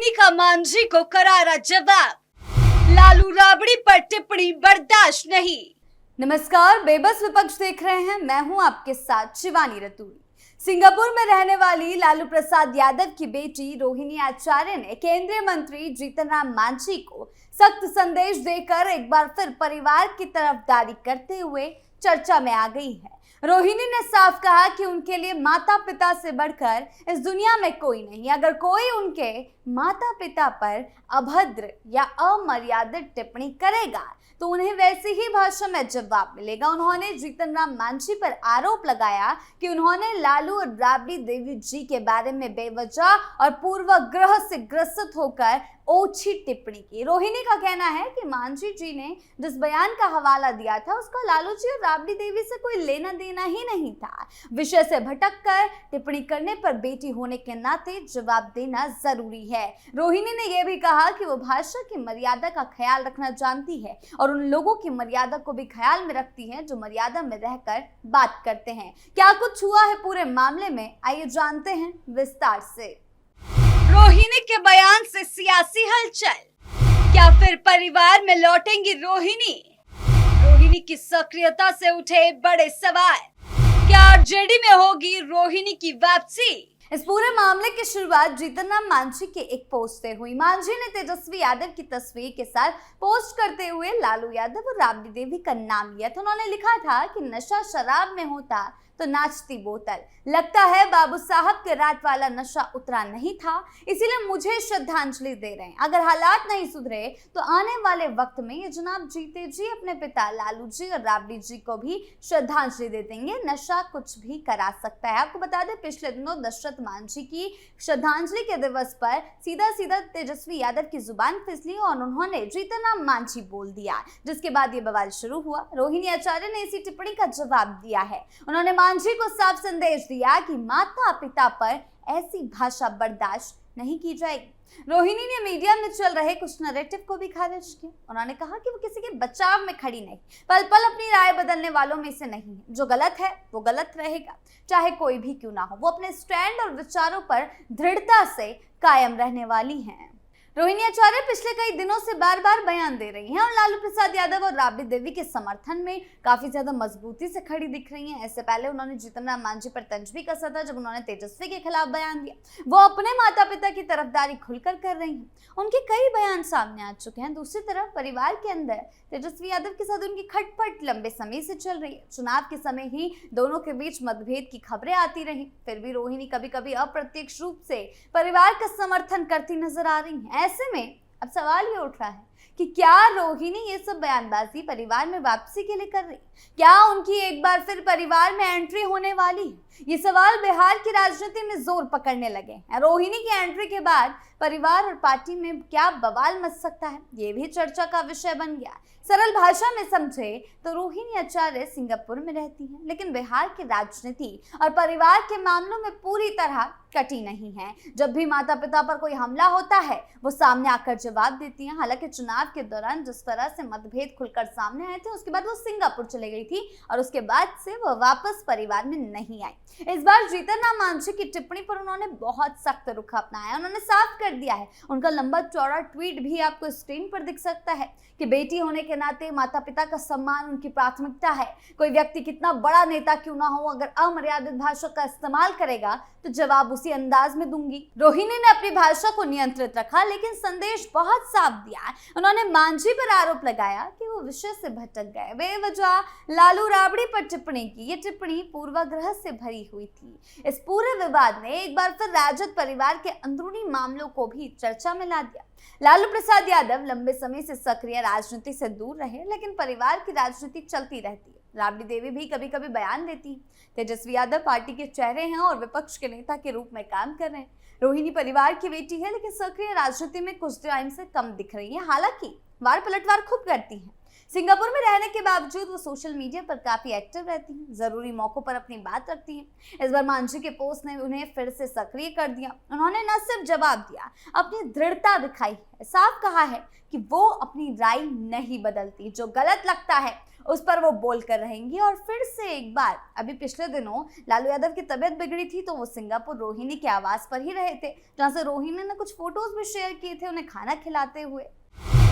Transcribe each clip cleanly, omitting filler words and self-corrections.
रोहिणी का मांझी को करारा जवाब, लालू राबड़ी पर टिप्पणी बर्दाश्त नहीं। नमस्कार, बेबस विपक्ष देख रहे हैं। मैं हूं आपके साथ शिवानी रतूड़ी। सिंगापुर में रहने वाली लालू प्रसाद यादव की बेटी रोहिणी आचार्य ने केंद्रीय मंत्री जीतन राम मांझी को सख्त संदेश देकर एक बार फिर परिवार की तरफदारी करते हुए चर्चा में आ गई है। रोहिणी ने साफ कहा कि उनके लिए माता पिता से बढ़कर इस दुनिया में कोई नहीं। अगर कोई उनके माता पिता पर अभद्र या अमर्यादित टिप्पणी करेगा तो उन्हें वैसी ही भाषा में जवाब मिलेगा। उन्होंने जीतन राम मांझी पर आरोप लगाया कि उन्होंने लालू और राबड़ी देवी जी के बारे में बेवजह और पूर्वाग्रह से ग्रसित होकर ओछी टिप्पणी की। रोहिणी का कहना है कि मांझी जी ने जिस बयान का हवाला दिया था उसका लालू जी और राबड़ी देवी से कोई लेना देना ही नहीं था। विषय से भटक कर टिप्पणी करने पर बेटी होने के नाते जवाब देना जरूरी है। रोहिणी ने यह भी कहा कि वो भाषा की मर्यादा का ख्याल रखना जानती है और उन लोगों की मर्यादा को भी ख्याल में रखती है जो मर्यादा में रहकर बात करते हैं। क्या कुछ हुआ है पूरे मामले में, आइए जानते हैं विस्तार से। रोहिणी के बयान से सियासी हलचल, क्या फिर परिवार में लौटेंगी रोहिणी? रोहिणी की सक्रियता से उठे बड़े सवाल, क्या आरजेडी में होगी रोहिणी की वापसी? इस पूरे मामले की शुरुआत जीतन राम मांझी के एक पोस्ट से हुई। मांझी ने तेजस्वी यादव की तस्वीर के साथ पोस्ट करते हुए लालू यादव और राबड़ी देवी का नाम लिया था। उन्होंने लिखा था कि नशा शराब में होता तो नाचती बोतल, लगता है बाबू साहब के रात वाला नशा उतरा नहीं था, इसीलिए मुझे श्रद्धांजलि दे रहे हैं। अगर हालात नहीं सुधरे तो आने वाले वक्त में ये जनाब जीते जी अपने पिता लालू जी और राबड़ी जी को भी श्रद्धांजलि दे देंगे। नशा कुछ भी करा सकता है। आपको बता दें, पिछले दिनों दशरथ मांझी की श्रद्धांजलि के दिवस पर सीधा सीधा तेजस्वी यादव की जुबान फिसली और उन्होंने जीतन राम मांझी बोल दिया, जिसके बाद ये बवाल शुरू हुआ। रोहिणी आचार्य ने इसी टिप्पणी का जवाब दिया है। उन्होंने मांझी को साफ संदेश दिया कि माता पिता पर ऐसी भाषा बर्दाश्त नहीं की जाएगी। रोहिणी ने मीडिया में चल रहे कुछ नैरेटिव को भी खारिज किया। उन्होंने कहा कि वो किसी के बचाव में खड़ी नहीं, पल पल अपनी राय बदलने वालों में से नहीं है। जो गलत है वो गलत रहेगा, चाहे कोई भी क्यों ना हो। वो अपने स्टैंड और विचारों पर दृढ़ता से कायम रहने वाली हैं। रोहिणी आचार्य पिछले कई दिनों से बार बार बयान दे रही हैं और लालू प्रसाद यादव और राबड़ी देवी के समर्थन में काफी ज्यादा मजबूती से खड़ी दिख रही हैं। ऐसे पहले उन्होंने जीतन राम मांझी पर तंज भी कसा था जब उन्होंने तेजस्वी के खिलाफ बयान दिया। वो अपने माता पिता की तरफदारी खुलकर कर रही हैं। उनके कई बयान सामने आ चुके हैं। दूसरी तरफ परिवार के अंदर तेजस्वी यादव के साथ उनकी खटपट लंबे समय से चल रही है। चुनाव के समय ही दोनों के बीच मतभेद की खबरें आती रही, फिर भी रोहिणी कभी कभी अप्रत्यक्ष रूप से परिवार का समर्थन करती नजर आ रही है। ऐसे में अब सवाल ये उठ रहा है कि क्या रोहिणी ये सब बयानबाजी परिवार में वापसी के लिए कर रही, क्या उनकी एक बार फिर परिवार में एंट्री होने वाली है? ये सवाल बिहार की राजनीति में जोर पकड़ने लगे हैं। रोहिणी की एंट्री के बाद परिवार और पार्टी में क्या बवाल मच सकता है, ये भी चर्चा का विषय बन गया। सरल भाषा में समझे तो रोहिणी आचार्य सिंगापुर में रहती हैं, लेकिन बिहार की राजनीति और परिवार के मामलों में पूरी तरह कटी नहीं है। जब भी माता पिता पर कोई हमला होता है वो सामने आकर जवाब देती हैं। हालांकि चुनाव के दौरान जिस तरह से मतभेद खुलकर सामने आए थे उसके बाद वो सिंगापुर चले गई थी और उसके बाद से वो वापस परिवार में नहीं आई। इस बार जीतन राम मांझी की टिप्पणी पर उन्होंने बहुत सख्त रुख अपनाया। उन्होंने साफ कर दिया है, उनका लंबा चौड़ा ट्वीट भी आपको स्क्रीन पर दिख सकता है, कि बेटी होने के नाते माता पिता का सम्मान उनकी प्राथमिकता है। कोई व्यक्ति कितना बड़ा नेता क्यों ना हो, अगर अमर्यादित भाषा का इस्तेमाल करेगा तो जवाब उसी अंदाज में दूंगी। रोहिणी ने अपनी भाषा को नियंत्रित रखा, लेकिन संदेश बहुत साफ दिया। उन्होंने मांझी पर आरोप लगाया कि वो विषय से भटक गए, बेवजह लालू राबड़ी पर टिप्पणी की। ये टिप्पणी पूर्वाग्रह से भरी हुई थी। इस पूरे विवाद ने एक बार फिर राजद परिवार के अंदरूनी मामलों को भी चर्चा में ला दिया। लालू प्रसाद यादव लंबे समय से सक्रिय राजनीति से दूर रहे, लेकिन परिवार की राजनीति चलती रहती है। राबड़ी देवी भी कभी कभी बयान देती है। तेजस्वी यादव पार्टी के चेहरे हैं और विपक्ष के नेता के रूप में काम कर रहे हैं। रोहिणी परिवार की बेटी है, लेकिन सक्रिय राजनीति में कुछ टाइम से कम दिख रही है। हालांकि वार पलटवार खूब करती हैं। सिंगापुर में रहने के बावजूद वो सोशल मीडिया पर काफी एक्टिव रहती हैं, जरूरी मौकों पर अपनी बात रखती हैं। इस बार मांझी के पोस्ट ने उन्हें फिर से सक्रिय कर दिया। उन्होंने न सिर्फ जवाब दिया, अपनी दृढ़ता दिखाई है। साफ कहा है कि वो अपनी राय नहीं बदलती, जो गलत लगता है उस पर वो बोल कर रहेंगी। और फिर से एक बार, अभी पिछले दिनों लालू यादव की तबीयत बिगड़ी थी तो वो सिंगापुर रोहिणी के आवास पर ही रहे थे, जहां से रोहिणी ने कुछ फोटोज भी शेयर किए थे उन्हें खाना खिलाते हुए।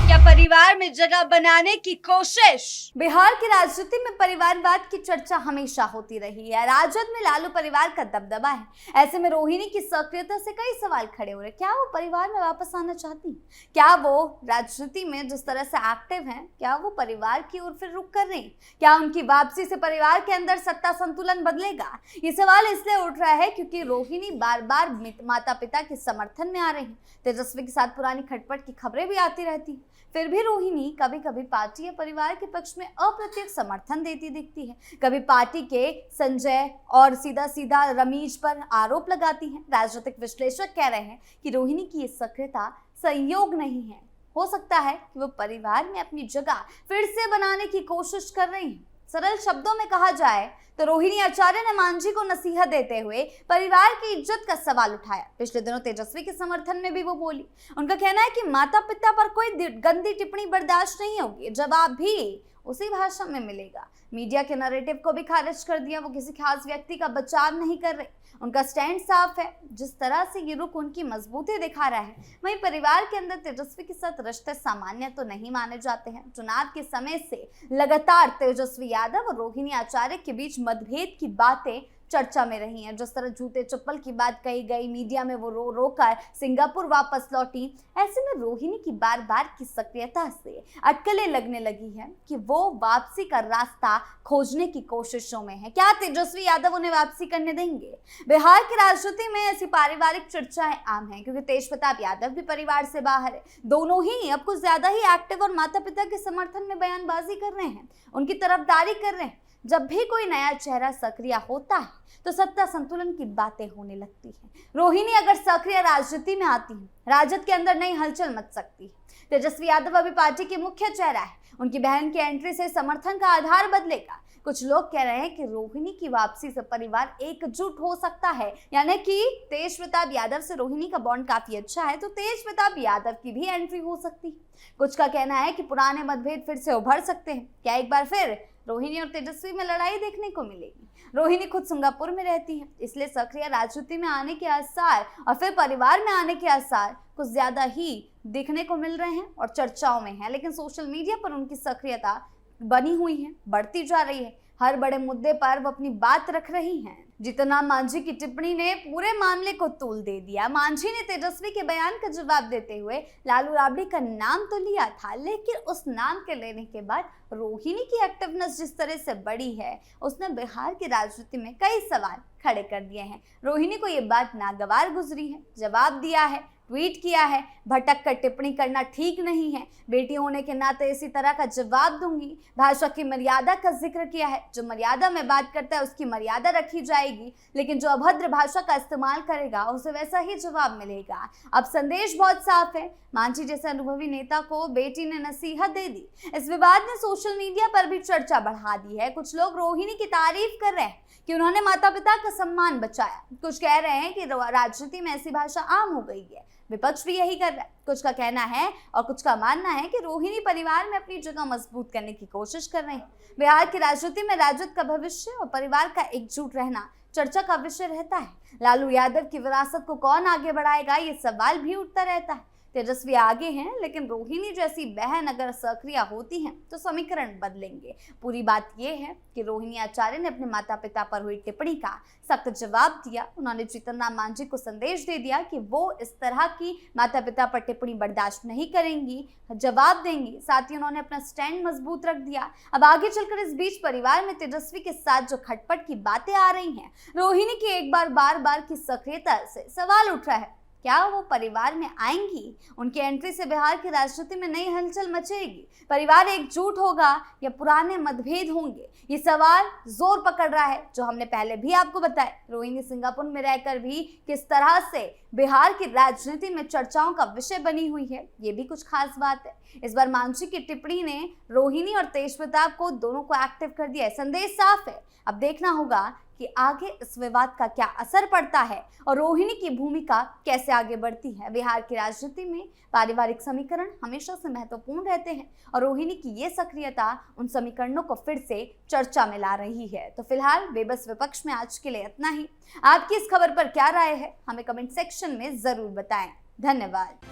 क्या परिवार में जगह बनाने की कोशिश? बिहार की राजनीति में परिवारवाद की चर्चा हमेशा होती रही है। राजद में लालू परिवार का दबदबा है। ऐसे में रोहिणी की सक्रियता से कई सवाल खड़े हो रहे। क्या वो परिवार में वापस आना चाहती? क्या वो राजनीति में जिस तरह से एक्टिव हैं, क्या वो परिवार की ओर फिर रुख कर रही? क्या उनकी वापसी से परिवार के अंदर सत्ता संतुलन बदलेगा? ये सवाल इसलिए उठ रहा है क्योंकि रोहिणी बार बार माता पिता के समर्थन में आ रही है। तेजस्वी के साथ पुरानी खटपट की खबरें भी आती रहती। फिर भी रोहिणी कभी कभी पार्टी या परिवार के पक्ष में अप्रत्यक्ष समर्थन देती दिखती है। कभी पार्टी के संजय और सीधा सीधा रमीज पर आरोप लगाती हैं। राजनीतिक विश्लेषक कह रहे हैं कि रोहिणी की ये सक्रियता संयोग नहीं है, हो सकता है कि वो परिवार में अपनी जगह फिर से बनाने की कोशिश कर रही है। सरल शब्दों में कहा जाए तो रोहिणी आचार्य ने मांझी को नसीहत देते हुए परिवार की इज्जत का सवाल उठाया। पिछले दिनों तेजस्वी के समर्थन में भी वो बोली। उनका कहना है कि माता पिता पर कोई गंदी टिप्पणी बर्दाश्त नहीं होगी, जवाब भी उसी भाषा में मिलेगा। मीडिया के नैरेटिव को भी खारिज कर दिया। वो किसी खास व्यक्ति का बचाव नहीं कर रहे, उनका स्टैंड साफ है। जिस तरह से ये रुख उनकी मजबूती दिखा रहा है, वहीं परिवार के अंदर तेजस्वी के साथ रिश्ते सामान्य तो नहीं माने जाते हैं। चुनाव के समय से लगातार तेजस्वी यादव और रोहिणी आचार्य के बीच मतभेद की बातें चर्चा में रही हैं। जिस तरह जूते चप्पल की बात कही गई, मीडिया में वो रो रो कर सिंगापुर वापस लौटी। ऐसे में रोहिणी की बार बार की सक्रियता से अटकलें लगने लगी है कि वो वापसी का रास्ता खोजने की कोशिशों में है। क्या तेजस्वी यादव उन्हें वापसी करने देंगे? बिहार की राजनीति में ऐसी पारिवारिक चर्चाएं आम हैं क्योंकि तेज प्रताप यादव भी परिवार से बाहर है। दोनों ही अब कुछ ज्यादा ही एक्टिव और माता पिता के समर्थन में बयानबाजी कर रहे हैं, उनकी तरफदारी कर रहे हैं। जब भी कोई नया चेहरा सक्रिय होता है तो सत्ता संतुलन की बातें होने लगती हैं। रोहिणी अगर सक्रिय राजनीति में आती है, राजद के अंदर नई हलचल मच सकती है। तेजस्वी यादव अभी पार्टी के मुख्य चेहरा है। उनकी बहन की एंट्री से समर्थन का आधार बदलेगा। कुछ लोग कह रहे हैं कि रोहिणी की वापसी से परिवार एकजुट हो सकता है, यानी कि तेज प्रताप यादव से रोहिणी का बॉन्ड काफी अच्छा है तो तेज प्रताप यादव की भी एंट्री हो सकती है। कुछ का कहना है कि पुराने मतभेद फिर से उभर सकते हैं। क्या एक बार फिर रोहिणी और तेजस्वी में लड़ाई देखने को मिलेगी? रोहिणी खुद सिंगापुर में रहती है, इसलिए सक्रिय राजनीति में आने के आसार और फिर परिवार में आने के आसार कुछ ज्यादा ही देखने को मिल रहे हैं और चर्चाओं में है। लेकिन सोशल मीडिया पर उनकी सक्रियता बनी हुई है, बढ़ती जा रही है। हर बड़े मुद्दे पर वो अपनी बात रख रही हैं। जितना मांझी की टिप्पणी ने पूरे मामले को तूल दे दिया। मांझी ने तेजस्वी के बयान का जवाब देते हुए लालू राबड़ी का नाम तो लिया था, लेकिन उस नाम के लेने के बाद रोहिणी की एक्टिवनेस जिस तरह से बढ़ी है, उसने बिहार की राजनीति में कई सवाल खड़े कर दिए हैं। रोहिणी को ये बात नागवार गुजरी है, जवाब दिया है, ट्वीट किया है, भटक कर टिप्पणी करना ठीक नहीं है, बेटी होने के नाते इसी तरह का जवाब दूंगी, भाषा की मर्यादा का जिक्र किया है, जो मर्यादा में बात करता है उसकी मर्यादा रखी जाएगी, लेकिन जो अभद्र भाषा का इस्तेमाल करेगा उसे वैसा ही जवाब मिलेगा। अब संदेश बहुत साफ है। मांझी जैसे अनुभवी नेता को बेटी ने नसीहत दे दी। इस विवाद ने सोशल मीडिया पर भी चर्चा बढ़ा दी है। कुछ लोग रोहिणी की तारीफ कर रहे हैं कि उन्होंने माता पिता का सम्मान बचाया। कुछ कह रहे हैं कि राजनीति में ऐसी भाषा आम हो गई है। विपक्ष भी यही कर रहा है। कुछ का कहना है और कुछ का मानना है कि रोहिणी परिवार में अपनी जगह मजबूत करने की कोशिश कर रहे हैं। बिहार की राजनीति में राजद का भविष्य और परिवार का एकजुट रहना चर्चा का विषय रहता है। लालू यादव की विरासत को कौन आगे बढ़ाएगा, ये सवाल भी उठता रहता है। तेजस्वी आगे हैं, लेकिन रोहिणी जैसी बहन अगर सक्रिय होती हैं तो समीकरण बदलेंगे। पूरी बात यह है कि रोहिणी आचार्य ने अपने माता पिता पर हुई टिप्पणी का सख्त जवाब दिया। उन्होंने जीतन राम मांझी को संदेश दे दिया कि वो इस तरह की माता पिता पर टिप्पणी बर्दाश्त नहीं करेंगी, जवाब देंगी। साथ ही उन्होंने अपना स्टैंड मजबूत रख दिया। अब आगे चलकर इस बीच परिवार में तेजस्वी के साथ जो खटपट की बातें आ रही हैं, रोहिणी की एक बार बार की सक्रियता से सवाल उठ रहा है, क्या वो परिवार में आएंगी? उनकी एंट्री से बिहार की राजनीति में नई हलचल मचेगी? परिवार एकजुट होगा या पुराने मतभेद होंगे? ये सवाल जोर पकड़ रहा है, जो हमने पहले भी आपको बताया। रोहिणी सिंगापुर में रहकर भी किस तरह से बिहार की राजनीति में चर्चाओं का विषय बनी हुई है, ये भी कुछ खास बात है। इस बार मांझी की टिप्पणी ने रोहिणी और तेज प्रताप को दोनों को एक्टिव कर दिया है। संदेश साफ है, अब देखना होगा कि आगे इस विवाद का क्या असर पड़ता है और रोहिणी की भूमिका कैसे आगे बढ़ती है। बिहार की राजनीति में पारिवारिक समीकरण हमेशा से महत्वपूर्ण रहते हैं और रोहिणी की ये सक्रियता उन समीकरणों को फिर से चर्चा में ला रही है। तो फिलहाल बेबस विपक्ष में आज के लिए इतना ही। आपकी इस खबर पर क्या राय है, हमें कमेंट सेक्शन में जरूर बताएं। धन्यवाद।